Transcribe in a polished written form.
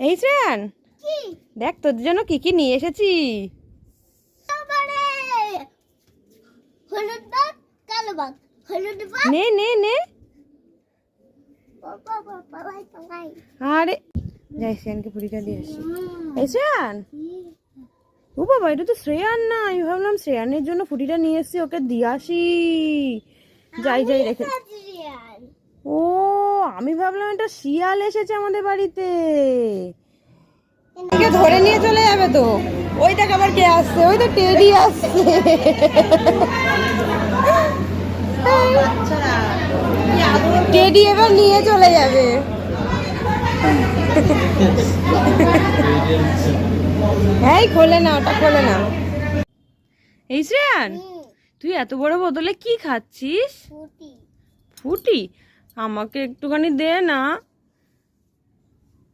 এই শ্রেয়ান, দেখ তোর জন্য কি কি নিয়ে এসেছি। নে নে নে। আরে যাই শ্রেয়ানকে পুরিটা দিয়ে আসি। এই শ্রেয়ান, ও বাবা, এটা তো শ্রেয়ান না। আমি ভাবলাম শ্রেয়ানের জন্য ফুটিটা নিয়ে এসেছি, ওকে দিয়ে আসি। যাই যাই রেখে। ও, আমি ভাবলাম এটা শিয়াল এসেছে আমাদের বাড়িতে, ধরে নিয়ে চলে যাবে তো। ওই দেখ আবার কে আসছে, ওই তো টেডি আসছে। টেডি এবার নিয়ে চলে যাবে। এই খোলে না, ওটা খোলে না। এই শ্রেয়ান, তুই এত বড় বোতলে কি খাচ্ছিস? ফুটি। আমাকে একটুখানি দে না।